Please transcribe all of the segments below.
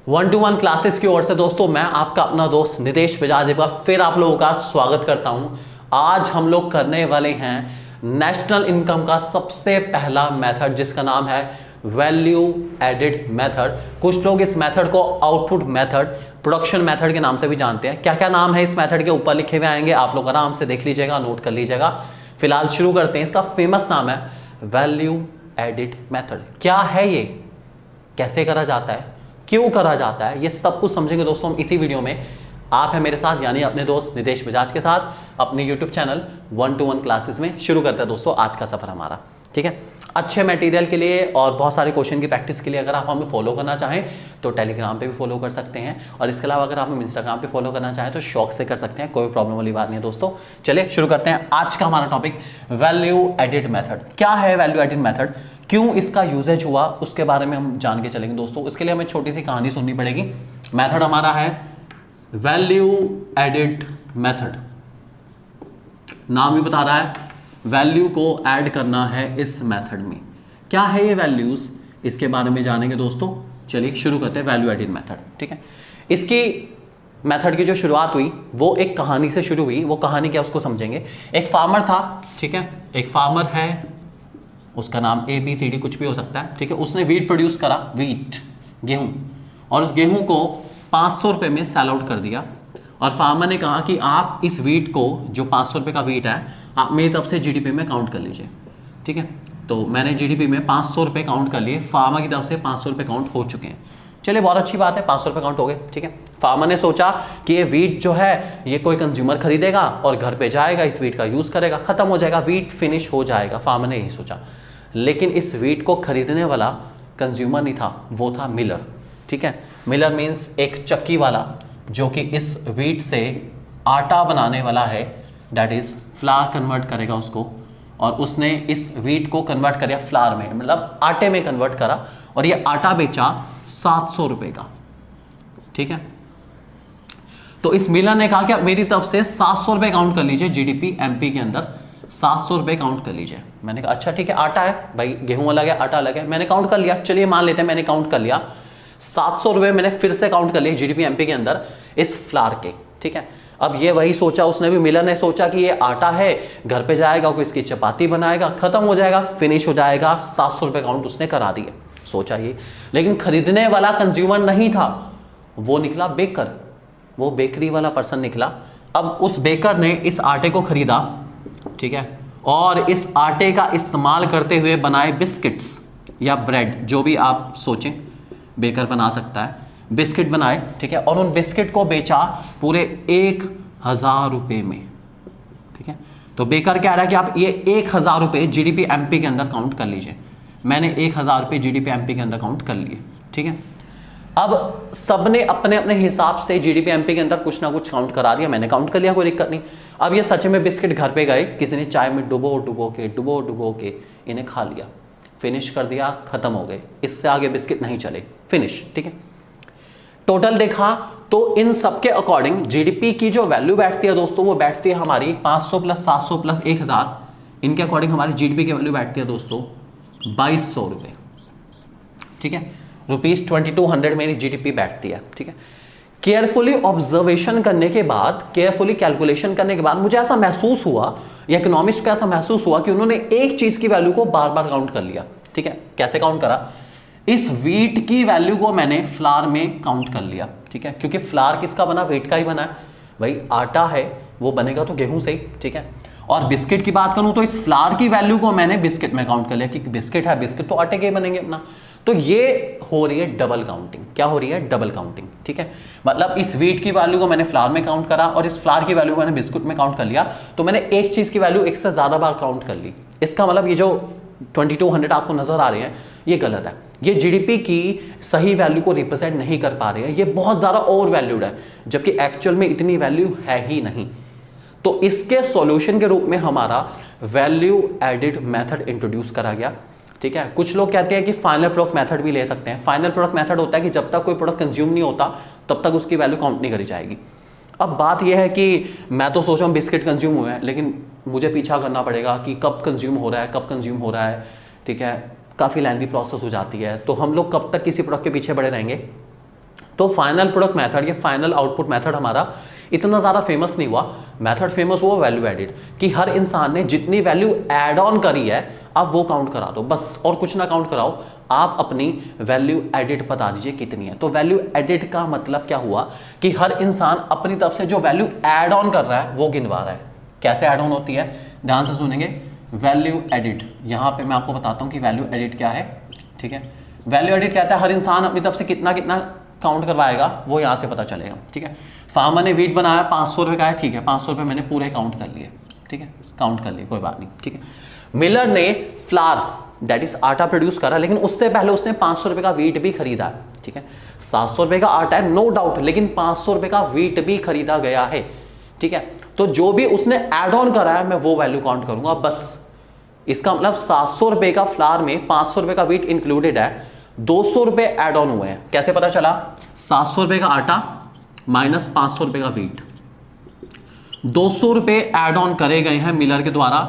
1-to-1 classes की ओर से दोस्तों मैं आपका अपना दोस्त नितेश बजाज एक बार फिर आप लोगों का स्वागत करता हूं। आज हम लोग करने वाले हैं नेशनल इनकम का सबसे पहला मेथड जिसका नाम है वैल्यू एडेड मेथड। कुछ लोग इस मेथड को आउटपुट मेथड, प्रोडक्शन मेथड के नाम से भी जानते हैं। क्या क्या नाम है इस मेथड के ऊपर लिखे हुए आएंगे, आप लोग आराम से देख लीजिएगा, नोट कर लीजिएगा। फिलहाल शुरू करते हैं। इसका फेमस नाम है वैल्यू एडेड मेथड। क्या है ये, कैसे करा जाता है, क्यों करा जाता है, ये सब कुछ समझेंगे दोस्तों हम इसी वीडियो में। आप हैं मेरे साथ यानी अपने दोस्त नितेश बजाज के साथ अपने यूट्यूब चैनल 1-to-1 क्लासेस में। शुरू करते हैं दोस्तों आज का सफर हमारा, ठीक है। अच्छे मटेरियल के लिए और बहुत सारे क्वेश्चन की प्रैक्टिस के लिए अगर आप हमें फॉलो करना चाहें तो टेलीग्राम पे भी फॉलो कर सकते हैं, और इसके अलावा अगर आप हमें इंस्टाग्राम पे फॉलो करना चाहें तो शौक से कर सकते हैं, कोई प्रॉब्लम वाली बात नहीं है दोस्तों। चलिए शुरू करते हैं आज का हमारा टॉपिक वैल्यू एडेड मेथड। क्या है वैल्यू एडेड मेथड, क्यों इसका यूजेज हुआ, उसके बारे में हम जान के चलेंगे दोस्तों। इसके लिए हमें छोटी सी कहानी सुननी पड़ेगी। मेथड हमारा है वैल्यू एडेड मेथड, नाम ही बता रहा है वैल्यू को ऐड करना है इस मेथड में। क्या है ये वैल्यूज, इसके बारे में जानेंगे दोस्तों। चलिए शुरू करते हैं वैल्यू एडेड मेथड, ठीक है। इसकी मेथड की जो शुरुआत हुई वो एक कहानी से शुरू हुई। वो कहानी क्या उसको समझेंगे। एक फार्मर था, ठीक है, एक फार्मर है, उसका नाम ABCD कुछ भी हो सकता है, ठीक है। उसने वीट प्रोड्यूस करा, वीट गेहूं, और उस गेहूं को 500 रुपये में सेल आउट कर दिया। और फार्मर ने कहा कि आप इस वीट को, जो 500 रुपये का वीट है, आप मेरी तरफ से GDP में काउंट कर लीजिए, ठीक है। तो मैंने GDP में 500 रुपये काउंट कर लिए, फार्मर की तरफ से 500 रुपये काउंट हो चुके हैं। चलिए बहुत अच्छी बात है, 500 रुपये काउंट हो गए, ठीक है। फार्मर ने सोचा कि ये वीट जो है ये कोई कंज्यूमर खरीदेगा और घर पे जाएगा, इस वीट का यूज़ करेगा, खत्म हो जाएगा, वीट फिनिश हो जाएगा। फार्मर ने यही सोचा। लेकिन इस वीट को खरीदने वाला कंज्यूमर नहीं था, वो था मिलर, ठीक है। मिलर मीन्स एक चक्की वाला जो कि इस वीट से आटा बनाने वाला है, दैट इज फ्लावर कन्वर्ट करेगा उसको। और उसने इस वीट को कन्वर्ट किया फ्लावर में, मतलब आटे में कन्वर्ट करा, और ये आटा बेचा 700 रुपये का, ठीक है। तो इस मिलर ने कहा कि आप मेरी तरफ से 700 रुपये काउंट कर लीजिए, GDP MP के अंदर 700 रुपये काउंट कर लीजिए। मैंने कहा अच्छा ठीक है, आटा है भाई, गेहूं अलग है, आटा अलग है, मैंने काउंट कर लिया। चलिए मान लेते हैं मैंने काउंट कर लिया 700 रुपये मैंने फिर से काउंट कर लिए GDP MP के अंदर इस फ्लावर के, ठीक है। अब ये वही सोचा उसने भी, मिलर ने सोचा कि ये आटा है, घर पे जाएगा कोई इसकी चपाती बनाएगा, खत्म हो जाएगा, फिनिश हो जाएगा, 700 रुपये काउंट उसने करा दिए, सोचा ये। लेकिन खरीदने वाला कंज्यूमर नहीं था, वो निकला बेकर, वो बेकरी वाला पर्सन निकला। अब उस बेकर ने इस आटे को खरीदा, ठीक है, और इस आटे का इस्तेमाल करते हुए बनाए बिस्किट्स या ब्रेड, जो भी आप सोचें बेकर बना सकता है, बिस्किट बनाए, ठीक है। और उन बिस्किट को बेचा पूरे 1000 रुपये में, ठीक है। तो बेकर कह रहा है कि आप ये 1000 रुपये GDP MP के अंदर काउंट कर लीजिए। मैंने 1000 रुपये GDP MP के अंदर काउंट कर लिए, ठीक है। अब सबने अपने अपने हिसाब से GDP MP के अंदर कुछ ना कुछ काउंट करा दिया, मैंने काउंट कर लिया, कोई दिक्कत नहीं। अब ये सच में बिस्किट घर पे गए, किसी ने चाय में डुबो डुबो के इन्हें खा लिया, फिनिश कर दिया, खत्म हो गए, इससे आगे बिस्किट नहीं चले, फिनिश, ठीक है। टोटल देखा तो इन सबके अकॉर्डिंग GDP की जो वैल्यू बैठती है दोस्तों, वो बैठती है हमारी 500 प्लस 700 प्लस 1000, इनके अकॉर्डिंग हमारी GDP की वैल्यू बैठती है दोस्तों 2200 रुपये, ठीक है। ₹2200 मेरी GDP बैठती है, ठीक है। केयरफुली ऑब्जर्वेशन करने के बाद, केयरफुली कैलकुलेशन करने के बाद मुझे ऐसा महसूस हुआ, या इकोनॉमिस्ट को ऐसा महसूस हुआ कि उन्होंने एक चीज की वैल्यू को बार बार काउंट कर लिया, ठीक है। कैसे काउंट करा, इस वीट की वैल्यू को मैंने फ्लावर में काउंट कर लिया, ठीक है, क्योंकि फ्लावर किसका बना, वीट का ही बना है भाई, आटा है वो बनेगा तो गेहूं से ही, ठीक है। और बिस्किट की बात करूं तो इस फ्लावर की वैल्यू को मैंने बिस्किट में काउंट कर लिया, क्योंकि बिस्किट है, बिस्किट तो आटे के बनेंगे अपना। तो ये हो रही है डबल काउंटिंग। क्या हो रही है, डबल काउंटिंग, ठीक है। मतलब इस वीट की वैल्यू को मैंने फ्लावर में काउंट करा और इस फ्लावर की वैल्यू को मैंने बिस्कुट में काउंट कर लिया, तो मैंने एक चीज की वैल्यू एक से ज्यादा बार काउंट कर ली। इसका मतलब ये जो 2200 आपको नजर आ रहे हैं ये गलत है, ये GDP की सही वैल्यू को रिप्रेजेंट नहीं कर पा रहे हैं, ये बहुत ज्यादा ओवर वैल्यूड है, जबकि एक्चुअल में इतनी वैल्यू है ही नहीं। तो इसके सॉल्यूशन के रूप में हमारा वैल्यू एडेड मेथड इंट्रोड्यूस करा गया, ठीक है। कुछ लोग कहते हैं कि फाइनल प्रोडक्ट मेथड भी ले सकते हैं। फाइनल प्रोडक्ट मेथड होता है कि जब तक कोई प्रोडक्ट कंज्यूम नहीं होता तब तक उसकी वैल्यू काउंट नहीं करी जाएगी। अब बात यह है कि मैं तो सोच रहा हूँ बिस्किट कंज्यूम हुए हैं, लेकिन मुझे पीछा करना पड़ेगा कि कब कंज्यूम हो रहा है, कब कंज्यूम हो रहा है, ठीक है। काफ़ी लेंथी प्रोसेस हो जाती है, तो हम लोग कब तक किसी प्रोडक्ट के पीछे पड़े रहेंगे। तो फाइनल प्रोडक्ट मेथड, ये फाइनल आउटपुट मेथड हमारा इतना ज़्यादा फेमस नहीं हुआ। मेथड फेमस हुआ वैल्यू एडिड, कि हर इंसान ने जितनी वैल्यू एड ऑन करी है अब वो काउंट करा दो बस, और कुछ ना काउंट कराओ, आप अपनी वैल्यू एडिड बता दीजिए कितनी है। तो वैल्यू एडिड का मतलब क्या हुआ कि हर इंसान अपनी तरफ से जो वैल्यू एड ऑन कर रहा है वो गिनवा रहा है। कैसे एड ऑन होती है, ध्यान से सुनेंगे। वैल्यू एडिड, यहां पे मैं आपको बताता हूं कि वैल्यू एडिड क्या है, ठीक है। वैल्यू एडिड कहता है हर इंसान अपनी तरफ से कितना कितना काउंट करवाएगा वो यहां से पता चलेगा, ठीक है। फार्मर ने वीट बनाया 500 रुपए का है, ठीक है, 500 रुपए मैंने पूरे काउंट कर लिए, ठीक है, काउंट कर लिए, कोई बात नहीं, ठीक है। मिलर ने फ्लावर दैट इज आटा प्रोड्यूस करा, लेकिन उससे पहले उसने 500 रुपए का वीट भी खरीदा है, ठीक है। 700 रुपए का आटा है नो डाउट, लेकिन 500 रुपए का वीट भी खरीदा गया है, ठीक है। तो जो भी उसने एड ऑन करा है मैं वो वैल्यू काउंट करूंगा बस। इसका मतलब 700 रुपए का फ्लावर में 500 रुपए का वीट इंक्लूडेड है, 200 रुपए एड ऑन हुए हैं। कैसे पता चला, 700 रुपए का आटा माइनस 500 रुपए का वीट, 200 रुपए एड ऑन करे गए हैं मिलर के द्वारा,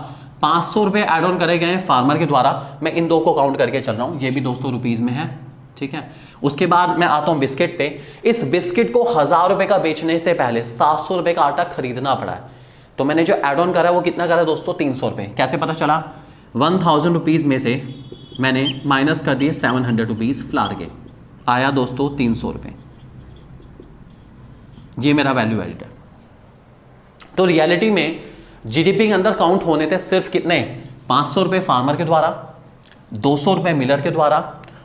500 रुपए एड ऑन करे गए हैं फार्मर के द्वारा। मैं इन दो को काउंट करके चल रहा हूं, ये भी 200 रुपीज में है, ठीक है। उसके बाद मैं आता हूं बिस्किट पे। इस बिस्किट को 1000 रुपए का बेचने से पहले 700 रुपए का आटा खरीदना पड़ा है, तो मैंने जो एड ऑन करा है वो कितना करा है दोस्तों, 300 रुपए। कैसे पता चला, 1000 रुपीज में से मैंने माइनस कर दिए 700 रुपीज फ्लावर के, आया दोस्तों 300 रुपए। ये मेरा वैल्यू एडिड है। तो रियलिटी में जीडीपी के अंदर काउंट होने थे सिर्फ कितने, 500 रुपए फार्मर के द्वारा, 200 रुपए मिलर के द्वारा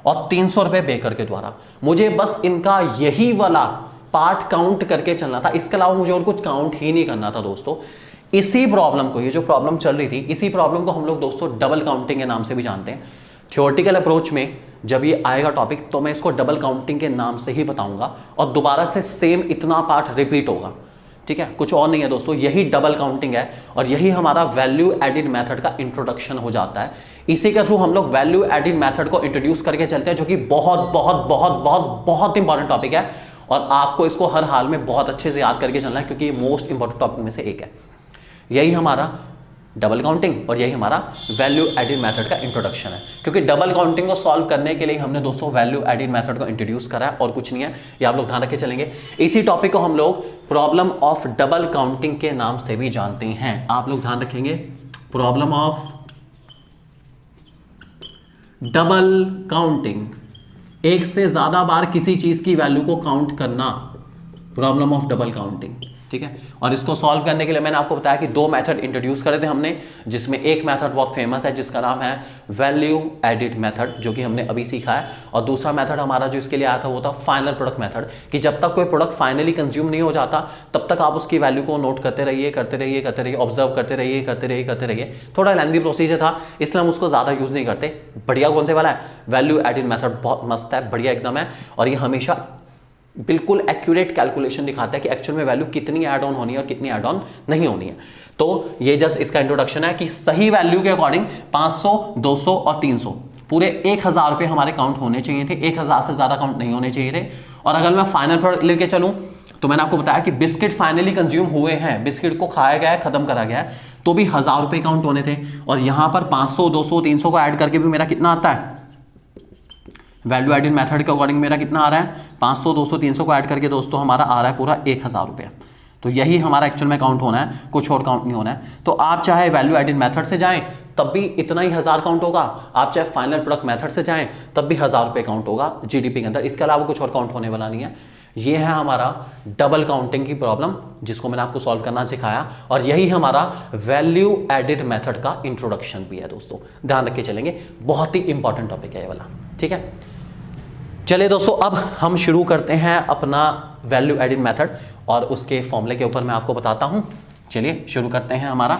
और 300 रुपए बेकर के द्वारा। मुझे बस इनका यही वाला पार्ट काउंट करके चलना था, इसके अलावा मुझे और कुछ काउंट ही नहीं करना था दोस्तों। इसी प्रॉब्लम को, ये जो प्रॉब्लम चल रही थी, इसी प्रॉब्लम को हम लोग दोस्तों डबल काउंटिंग के नाम से भी जानते हैं। थ्योरेटिकल अप्रोच में जब ये आएगा टॉपिक तो मैं इसको डबल काउंटिंग के नाम से ही बताऊंगा, और दोबारा से सेम इतना पार्ट रिपीट होगा, ठीक है। कुछ और नहीं है दोस्तों, यही डबल काउंटिंग है और यही हमारा वैल्यू एडिड मेथड का इंट्रोडक्शन हो जाता है। इसी के थ्रू हम लोग वैल्यू एडिड मेथड को इंट्रोड्यूस करके चलते हैं, जो कि बहुत बहुत बहुत बहुत बहुत इंपॉर्टेंट टॉपिक है और आपको इसको हर हाल में बहुत अच्छे से याद करके चलना है, क्योंकि ये मोस्ट इंपॉर्टेंट टॉपिक में से एक है। यही हमारा डबल काउंटिंग और यही हमारा वैल्यू एडिड मेथड का इंट्रोडक्शन है, क्योंकि डबल काउंटिंग को सॉल्व करने के लिए हमने दोस्तों वैल्यू एडिड मेथड को इंट्रोड्यूस करा है और कुछ नहीं है, ये आप लोग ध्यान रख के चलेंगे। इसी टॉपिक को हम लोग प्रॉब्लम ऑफ डबल काउंटिंग के नाम से भी जानते हैं, आप लोग ध्यान रखेंगे। प्रॉब्लम ऑफ डबल काउंटिंग, एक से ज्यादा बार किसी चीज की वैल्यू को काउंट करना, प्रॉब्लम ऑफ डबल काउंटिंग, ठीक है। और इसको सॉल्व करने के लिए मैंने आपको बताया कि दो मेथड इंट्रोड्यूस करे थे हमने, जिसमें एक मेथड बहुत फेमस है जिसका नाम है वैल्यू एडिड मेथड, जो कि हमने अभी सीखा है, और दूसरा मेथड हमारा जो इसके लिए आया था वो था फाइनल प्रोडक्ट मेथड, कि जब तक कोई प्रोडक्ट फाइनली कंज्यूम नहीं हो जाता तब तक आप उसकी वैल्यू को नोट करते रहिए करते रहिए करते रहिए, ऑब्जर्व करते रहिए करते रहिए करते रहिए। थोड़ा लेंथी प्रोसीजर था इसलिए हम उसको ज्यादा यूज नहीं करते। बढ़िया कौन से वाला है, वैल्यू एडिड मेथड, बहुत मस्त है, बढ़िया एकदम है, और ये हमेशा बिल्कुल एक्यूरेट कैलकुलेशन दिखाता है कि एक्चुअल में वैल्यू कितनी ऐड ऑन होनी है और कितनी ऐड ऑन नहीं होनी है। तो ये जस्ट इसका इंट्रोडक्शन है कि सही वैल्यू के अकॉर्डिंग 500, 200 और 300 पूरे 1000 रुपए हमारे काउंट होने चाहिए थे, 1000 से ज्यादा काउंट नहीं होने चाहिए थे। और अगर मैं फाइनल प्रोडक्ट लेके चलूं तो मैंने आपको बताया कि बिस्किट फाइनली कंज्यूम हुए हैं, बिस्किट को खाया गया है, खत्म करा गया है, तो भी 1000 रुपए काउंट होने थे। और यहां पर 500, 200, 300 को ऐड करके भी मेरा कितना आता है, वैल्यू एडिड मेथड के अकॉर्डिंग मेरा कितना आ रहा है, 500, 200, 300 को ऐड करके दोस्तों हमारा आ रहा है पूरा 1000 रुपया। तो यही हमारा एक्चुअल में काउंट होना है, कुछ और काउंट नहीं होना है। तो आप चाहे वैल्यू एडिड मेथड से जाएं तब भी इतना ही 1000 काउंट होगा, आप चाहे फाइनल प्रोडक्ट मेथड से जाएं तब भी 1000 रुपये काउंट होगा जीडीपी के अंदर, इसके अलावा कुछ और काउंट होने वाला नहीं है। ये है हमारा डबल काउंटिंग की प्रॉब्लम जिसको मैंने आपको सॉल्व करना सिखाया, और यही हमारा वैल्यू एडिड मेथड का इंट्रोडक्शन भी है दोस्तों, ध्यान रख के चलेंगे, बहुत ही इंपॉर्टेंट टॉपिक है ये वाला, ठीक है। चलिए दोस्तों अब हम शुरू करते हैं अपना वैल्यू एडिड मेथड, और उसके फॉर्मूले के ऊपर मैं आपको बताता हूं। चलिए शुरू करते हैं, हमारा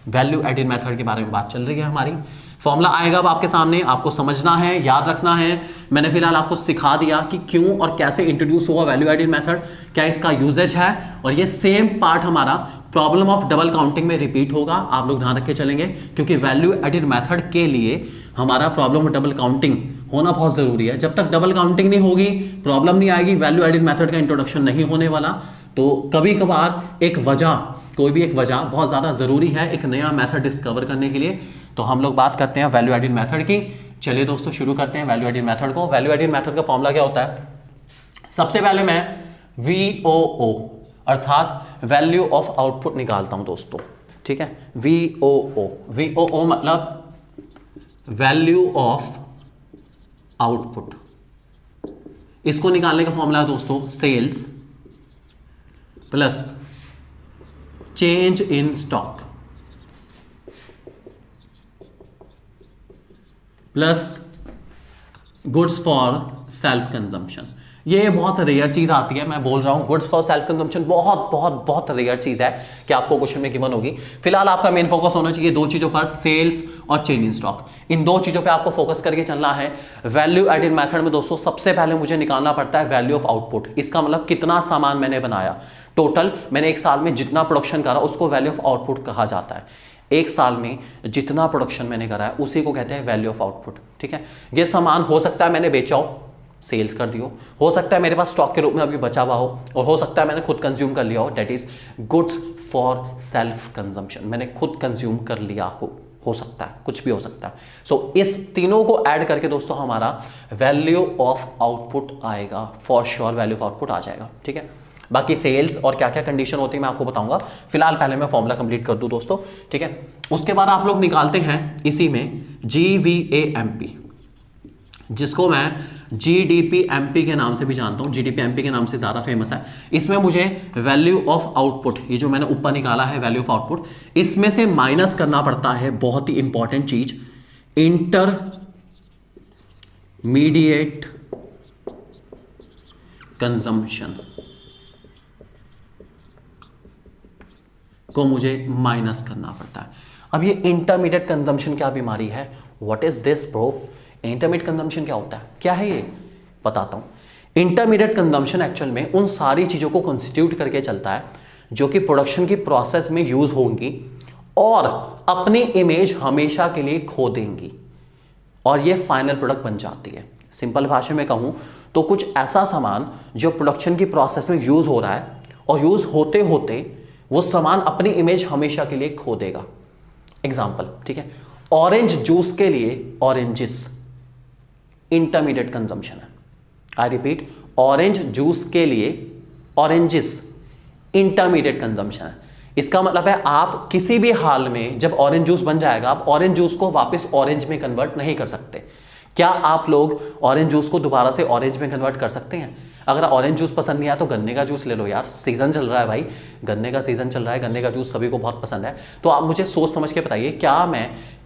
वैल्यू एडिड मेथड के बारे में बात चल रही है हमारी। फॉर्मूला आएगा अब आपके सामने, आपको समझना है, याद रखना है। मैंने फिलहाल आपको सिखा दिया कि क्यों और कैसे इंट्रोड्यूस हुआ वैल्यू एडिड मेथड, क्या इसका यूजेज है, और ये सेम पार्ट हमारा प्रॉब्लम ऑफ डबल काउंटिंग में रिपीट होगा, आप लोग ध्यान रख के चलेंगे, क्योंकि वैल्यू एडिड मेथड के लिए हमारा प्रॉब्लम ऑफ डबल काउंटिंग होना बहुत जरूरी है। जब तक डबल काउंटिंग नहीं होगी, प्रॉब्लम नहीं आएगी, वैल्यू एडिड मेथड का इंट्रोडक्शन नहीं होने वाला। तो कभी कभार एक वजह, कोई भी एक वजह बहुत ज्यादा जरूरी है एक नया मेथड डिस्कवर करने के लिए। तो हम लोग बात करते हैं वैल्यू एडिड मेथड की। चलिए दोस्तों शुरू करते हैं वैल्यू एडिड मेथड को। वैल्यू एडिड मेथड का फॉर्मूला क्या होता है, सबसे पहले मैं VOO अर्थात वैल्यू ऑफ आउटपुट निकालता हूं दोस्तों, ठीक है। VOO मतलब वैल्यू ऑफ आउटपुट। इसको निकालने का फॉर्मूला है दोस्तों sales plus change in stock plus goods for self consumption. ये बहुत रेयर चीज आती है, मैं बोल रहा हूं गुड्स फॉर सेल्फ कंजम्पशन बहुत बहुत बहुत रेयर चीज है कि आपको क्वेश्चन में गिवन होगी। फिलहाल आपका मेन फोकस होना चाहिए दो चीजों पर, सेल्स और चेंज इन स्टॉक। इन दो चीजों पे आपको फोकस करके चलना है। वैल्यू एडिड मेथड में दोस्तों सबसे पहले मुझे निकालना पड़ता है वैल्यू ऑफ आउटपुट। इसका मतलब कितना सामान मैंने बनाया, टोटल मैंने एक साल में जितना प्रोडक्शन करा उसको वैल्यू ऑफ आउटपुट कहा जाता है। एक साल में जितना प्रोडक्शन मैंने करा है उसी को कहते हैं वैल्यू ऑफ आउटपुट, ठीक है। ये सामान हो सकता है मैंने बेचा हो, सेल्स कर दियो, हो सकता है मेरे पास स्टॉक के रूप में अभी बचा हुआ हो, और हो सकता है मैंने खुद कंज्यूम कर लिया हो, that is goods for self consumption. मैंने खुद कंज्यूम कर लिया हो सकता है, कुछ भी हो सकता है। सो इस तीनों को ऐड करके दोस्तों हमारा वैल्यू ऑफ आउटपुट आएगा, for sure value of output आ जाएगा, ठीक है। बाकी सेल्स और क्या क्या कंडीशन होती है मैं आपको बताऊंगा। फिलहाल पहले मैं फॉर्मूला कंप्लीट कर दूं दोस्तों, ठीक है। उसके बाद आप लोग निकालते हैं इसी में GVAMP, जिसको मैं GDPMP के नाम से भी जानता हूं, GDPMP के नाम से ज्यादा फेमस है। इसमें मुझे वैल्यू ऑफ आउटपुट, ये जो मैंने ऊपर निकाला है वैल्यू ऑफ आउटपुट, इसमें से माइनस करना पड़ता है बहुत ही इंपॉर्टेंट चीज, इंटरमीडिएट कंजम्पशन को मुझे माइनस करना पड़ता है। अब ये इंटरमीडिएट कंजम्पशन क्या बीमारी है, what is this bro? Intermediate consumption क्या होता है, क्या है ये, बताता हूं। इंटरमीडिएट कंजम्पशन एक्चुअल में उन सारी चीजों को कंस्टिट्यूट करके चलता है जो कि प्रोडक्शन की प्रोसेस में यूज होंगी और अपनी इमेज हमेशा के लिए खो देंगी और ये फाइनल प्रोडक्ट बन जाती है। सिंपल भाषा में कहूं तो कुछ ऐसा सामान जो प्रोडक्शन की प्रोसेस में यूज हो रहा है और यूज होते होते वो सामान अपनी इमेज हमेशा के लिए खो देगा। एग्जाम्पल, ठीक है, ऑरेंज जूस के लिए ऑरेंजेस इंटरमीडिएट कंजम्पशन है। आई रिपीट, ऑरेंज जूस के लिए ऑरेंजेस इंटरमीडिएट कंजम्पशन है। इसका मतलब है आप किसी भी हाल में जब ऑरेंज जूस बन जाएगा आप ऑरेंज जूस को वापस ऑरेंज में कन्वर्ट नहीं कर सकते। क्या आप लोग ऑरेंज जूस को दोबारा से ऑरेंज में कन्वर्ट कर सकते हैं? अगर ऑरेंज जूस पसंद नहीं आया तो गन्ने का जूस ले लो यार, सीजन चल रहा है भाई, गन्ने का सीजन चल रहा है, गन्ने का जूस सभी को बहुत पसंद है। तो आप मुझे सोच समझ के बताइए, क्या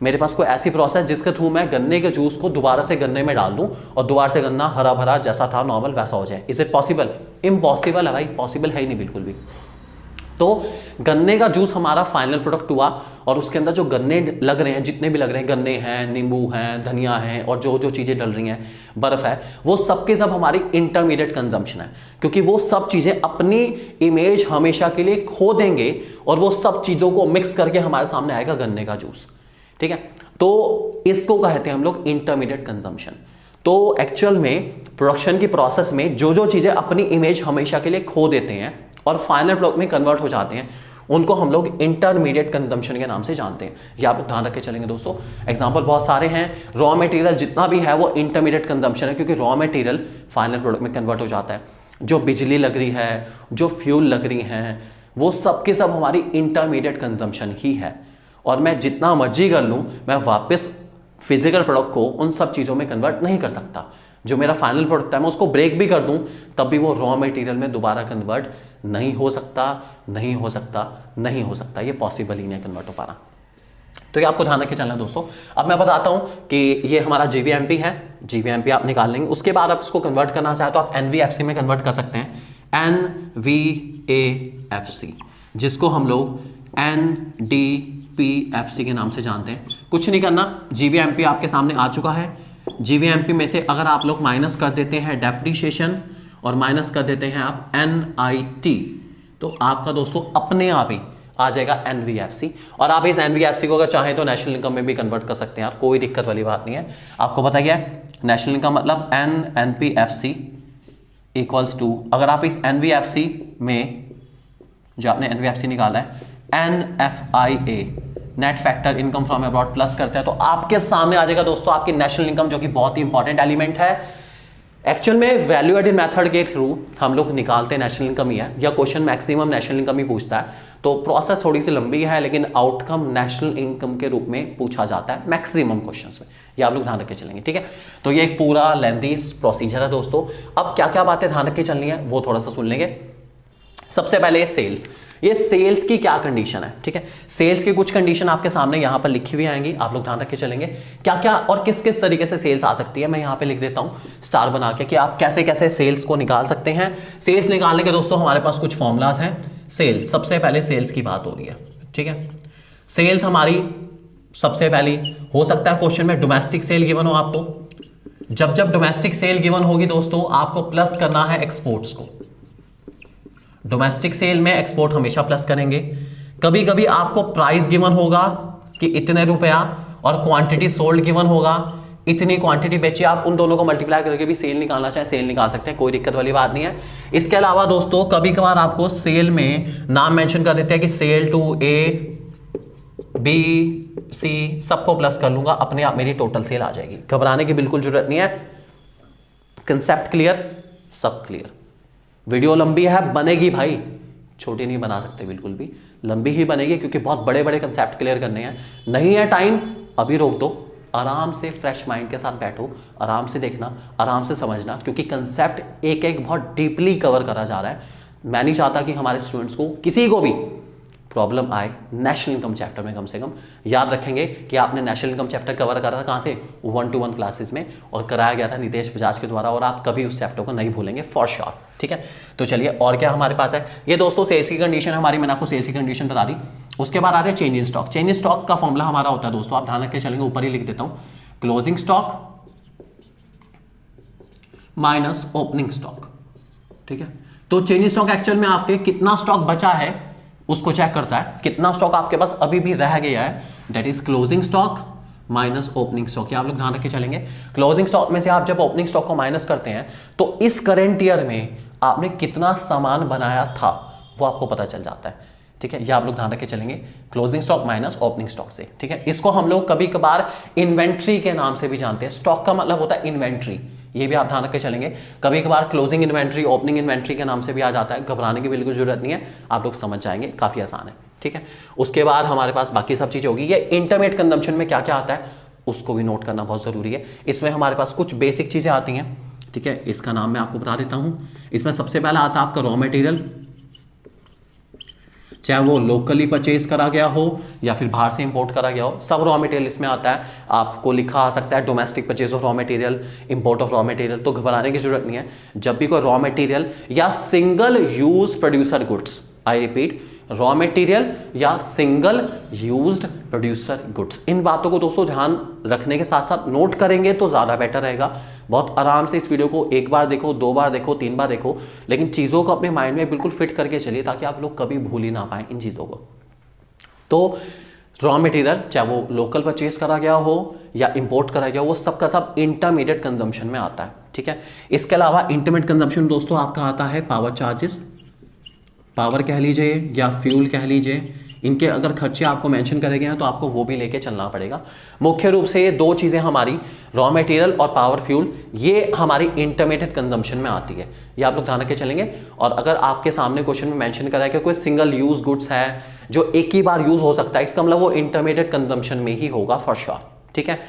मेरे पास कोई ऐसी प्रोसेस जिसके थ्रू मैं गन्ने के जूस को दोबारा से गन्ने में डाल दूं और दोबारा से गन्ना हरा भरा जैसा था नॉर्मल वैसा हो जाए? Is it possible? इम्पॉसिबल है भाई, पॉसिबल है ही नहीं बिल्कुल भी। तो गन्ने का जूस हमारा फाइनल प्रोडक्ट हुआ और उसके अंदर जो गन्ने लग रहे हैं, जितने भी लग रहे हैं, गन्ने हैं, नींबू हैं, धनिया हैं और जो जो चीज़ें डल रही हैं, बर्फ है, वो सब के सब हमारी इंटरमीडिएट कंजम्पशन है, क्योंकि वो सब चीज़ें अपनी इमेज हमेशा के लिए खो देंगे और वो सब चीज़ों को मिक्स करके हमारे सामने आएगा गन्ने का जूस, ठीक है। तो इसको कहते हैं हम लोग इंटरमीडिएट कंजम्पशन। तो एक्चुअल में प्रोडक्शन की प्रोसेस में जो जो चीज़ें अपनी इमेज हमेशा के लिए खो देते हैं और फाइनल प्रोडक्ट में कन्वर्ट हो जाते हैं, उनको हम लोग इंटरमीडिएट कंजम्पशन के नाम से जानते हैं। ये आप ध्यान रख के चलेंगे दोस्तों। एग्जांपल बहुत सारे हैं, रॉ मटेरियल जितना भी है वो इंटरमीडिएट कंजम्पशन है, क्योंकि रॉ मटेरियल फाइनल प्रोडक्ट में कन्वर्ट हो जाता है। जो बिजली लग रही है, जो फ्यूल लग रही हैं, वो सब के सब हमारी इंटरमीडिएट कंजम्पशन ही है। और मैं जितना मर्जी कर लूँ, मैं वापस फिजिकल प्रोडक्ट को उन सब चीज़ों में कन्वर्ट नहीं कर सकता। जो मेरा फाइनल प्रोडक्ट है मैं उसको ब्रेक भी कर दूं तब भी वो रॉ मटेरियल में दोबारा कन्वर्ट नहीं हो सकता, नहीं हो सकता, नहीं हो सकता। ये पॉसिबल ही नहीं कन्वर्ट हो पाना। तो ये आपको ध्यान रख के चलना है दोस्तों। अब मैं बताता हूं कि ये हमारा GVAMP है, GVAMP आप निकाल लेंगे। उसके बाद आप इसको कन्वर्ट करना चाहे तो आप NVFC में कन्वर्ट कर सकते हैं, NVAFC, जिसको हम लोग NDPFC के नाम से जानते हैं। कुछ नहीं करना, GVAMP आपके सामने आ चुका है। GVAMP में से अगर आप लोग माइनस कर देते हैं डेप्रिसिएशन और माइनस कर देते हैं आप NIT, तो आपका दोस्तों अपने आप ही आ जाएगा NVFC। और आप इस NVFC को अगर चाहें तो नेशनल इनकम में भी कन्वर्ट कर सकते हैं यार, कोई दिक्कत वाली बात नहीं है। आपको पता क्या है नेशनल इनकम मतलब NNPFC इक्वल्स टू, अगर आप इस NVFC में जो आपने NVFC निकाला है NFIA net factor income from abroad plus करते हैं तो आपके सामने आ जाएगा दोस्तों आपकी नेशनल इनकम, जो कि बहुत ही इंपॉर्टेंट एलिमेंट है। एक्चुअल में वैल्यू एडेड मेथड के थ्रू हम लोग निकालते हैं नेशनल इनकम ही है, या क्वेश्चन मैक्सिमम नेशनल इनकम ही पूछता है, तो प्रोसेस थोड़ी सी लंबी है, लेकिन आउटकम नेशनल इनकम के रूप में पूछा जाता है मैक्सिमम क्वेश्चंस में, ये आप लोग ध्यान रख के चलेंगे, ठीक है। तो ये एक पूरा लेंथी प्रोसीजर है दोस्तों। अब क्या क्या बातें ध्यान रख के चलनी है वो थोड़ा सा सुन लेंगे। सबसे पहले सेल्स, ये सेल्स की क्या कंडीशन है, ठीक है। सेल्स की कुछ कंडीशन आपके सामने यहां पर लिखी हुई आएंगी, आप लोग ध्यान रख के चलेंगे क्या क्या और किस किस तरीके से सेल्स आ सकती है। मैं यहां पे लिख देता हूं स्टार बना के कि आप कैसे कैसे सेल्स को निकाल सकते हैं। सेल्स निकालने के दोस्तों हमारे पास कुछ फॉर्मूलाज हैं। सेल्स, सबसे पहले सेल्स की बात हो रही है, ठीक है। सेल्स हमारी सबसे पहली हो सकता है क्वेश्चन में डोमेस्टिक सेल गिवन हो आपको। जब जब डोमेस्टिक सेल गिवन होगी दोस्तों आपको प्लस करना है एक्सपोर्ट्स को। डोमेस्टिक सेल में एक्सपोर्ट हमेशा प्लस करेंगे। कभी कभी आपको प्राइस गिवन होगा कि इतने रुपया और क्वांटिटी सोल्ड गिवन होगा, इतनी क्वांटिटी बेची, आप उन दोनों को मल्टीप्लाई करके भी सेल निकालना चाहे सेल निकाल सकते हैं, कोई दिक्कत वाली बात नहीं है। इसके अलावा दोस्तों कभी कभार आपको सेल में नाम मेंशन कर देते हैं कि sale to A B C, सबको प्लस कर लूंगा, अपने आप मेरी टोटल सेल आ जाएगी। घबराने की बिल्कुल जरूरत नहीं है। कंसेप्ट क्लियर, सब क्लियर। वीडियो लंबी है, बनेगी भाई, छोटी नहीं बना सकते बिल्कुल भी, लंबी ही बनेगी क्योंकि बहुत बड़े बड़े कंसेप्ट क्लियर करने हैं। नहीं है टाइम, अभी रोक दो, आराम से फ्रेश माइंड के साथ बैठो, आराम से देखना, आराम से समझना, क्योंकि कंसेप्ट एक एक बहुत डीपली कवर करा जा रहा है। मैं नहीं चाहता कि हमारे स्टूडेंट्स को किसी को भी प्रॉब्लम आए नेशनल इनकम चैप्टर में। कम से कम याद रखेंगे कि आपने नेशनल इनकम चैप्टर कवर करा था कहाँ से, 1-to-1 क्लासेस में, और कराया गया था नितेश बजाज के द्वारा, और आप कभी उस चैप्टर को नहीं भूलेंगे फॉर श्योर, ठीक है। तो चलिए और क्या हमारे पास है, ये दोस्तों सेल्स की कंडीशन हमारी, मैंने आपको सेल्स की कंडीशन बता दी। उसके बाद आते हैं change in stock. Change in stock का फॉर्मूला हमारा होता है दोस्तों, आप ध्यान रख के चलेंगे, ऊपर ही लिख देता हूं, closing stock minus opening stock, ठीक है। तो चेंज इन स्टॉक एक्चुअल में आपके कितना स्टॉक बचा है उसको चेक करता है, कितना स्टॉक आपके पास अभी भी रह गया है, that is closing stock minus opening stock. ये आप लोग ध्यान रख के चलेंगे। क्लोजिंग स्टॉक में से आप जब ओपनिंग स्टॉक को माइनस करते हैं तो इस करेंट ईयर में आपने कितना सामान बनाया था वो आपको पता चल जाता है, ठीक है। ये आप लोग ध्यान रख के चलेंगे, closing stock minus opening stock से, ठीक है। इसको हम लोग कभी कभार इन्वेंट्री के नाम से भी जानते हैं। स्टॉक का मतलब होता है इन्वेंट्री, ये भी आप ध्यान रख के चलेंगे। कभी कभार क्लोजिंग इन्वेंट्री, ओपनिंग इन्वेंट्री के नाम से भी आ जाता है, घबराने की बिल्कुल जरूरत नहीं है, आप लोग समझ जाएंगे, काफी आसान है, ठीक है। उसके बाद हमारे पास बाकी सब चीजें होगी। ये इंटरमीडिएट कंजम्पशन में क्या क्या आता है उसको भी नोट करना बहुत जरूरी है। इसमें हमारे पास कुछ बेसिक चीजें आती हैं, ठीक है। इसका नाम मैं आपको बता देता हूं। इसमें सबसे पहला आता है आपका रॉ मटेरियल, चाहे वो लोकली परचेज करा गया हो या फिर बाहर से इंपोर्ट करा गया हो, सब रॉ मटेरियल इसमें आता है। आपको लिखा आ सकता है domestic purchase of raw material, import of raw material, तो घबराने की जरूरत नहीं है। जब भी कोई रॉ मटेरियल या single use producer goods, I repeat, raw material या सिंगल यूज्ड प्रोड्यूसर गुड्स, इन बातों को दोस्तों ध्यान रखने के साथ साथ नोट करेंगे तो ज्यादा बेटर रहेगा। बहुत आराम से इस वीडियो को एक बार देखो, 2 बार देखो, 3 बार देखो, लेकिन चीजों को अपने माइंड में बिल्कुल फिट करके चलिए ताकि आप लोग कभी भूल ही ना पाए इन चीजों को। तो रॉ मटेरियल चाहे वो लोकल परचेज करा गया हो या इंपोर्ट करा गया हो, वो सबका सब इंटरमीडिएट कंजम्पशन में आता है, ठीक है। इसके अलावा इंटरमीडिएट कंजम्पशन दोस्तों आपका आता है पावर चार्जेस, पावर कह लीजिए या फ्यूल कह लीजिए, इनके अगर खर्चे आपको मेंशन करे गए हैं तो आपको वो भी लेके चलना पड़ेगा। मुख्य रूप से ये 2 चीजें हमारी, रॉ मटेरियल और पावर फ्यूल, ये हमारी इंटरमीडिएट कंजम्पशन में आती है, ये आप लोग ध्यान रख के चलेंगे। और अगर आपके सामने क्वेश्चन में मेंशन करा है कि कोई सिंगल यूज गुड्स है जो एक ही बार यूज हो सकता है, इसका मतलब वो इंटरमीडिएट कंजम्पशन में ही होगा फॉर श्योर, ठीक है।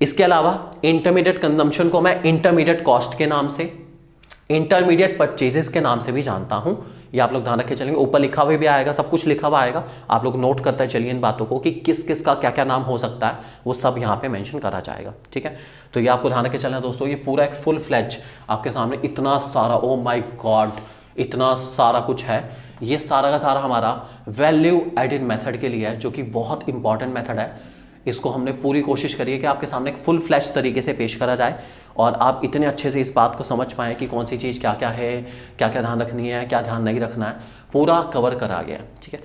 इसके अलावा इंटरमीडिएट कंजम्पशन को मैं इंटरमीडिएट कॉस्ट के नाम से, इंटरमीडिएट परचेजेस के नाम से भी जानता हूं, ये आप लोग ध्यान रख के चलेंगे। ऊपर लिखा हुआ भी आएगा, सब कुछ लिखा हुआ आएगा, आप लोग नोट करते चलिए इन बातों को कि किस किस का क्या क्या नाम हो सकता है, वो सब यहाँ पे मेंशन करा जाएगा, ठीक है। तो ये आपको ध्यान रख के चलना दोस्तों। ये पूरा एक फुल फ्लेज आपके सामने, इतना सारा, ओ माय गॉड, इतना सारा कुछ है। ये सारा का सारा हमारा वैल्यू एडेड मेथड के लिए है, जो कि बहुत इंपॉर्टेंट मेथड है। इसको हमने पूरी कोशिश करी है कि आपके सामने एक फुल फ्लैश तरीके से पेश करा जाए और आप इतने अच्छे से इस बात को समझ पाएँ कि कौन सी चीज़ क्या क्या है, क्या क्या ध्यान रखनी है, क्या ध्यान नहीं रखना है, पूरा कवर करा गया है, ठीक है।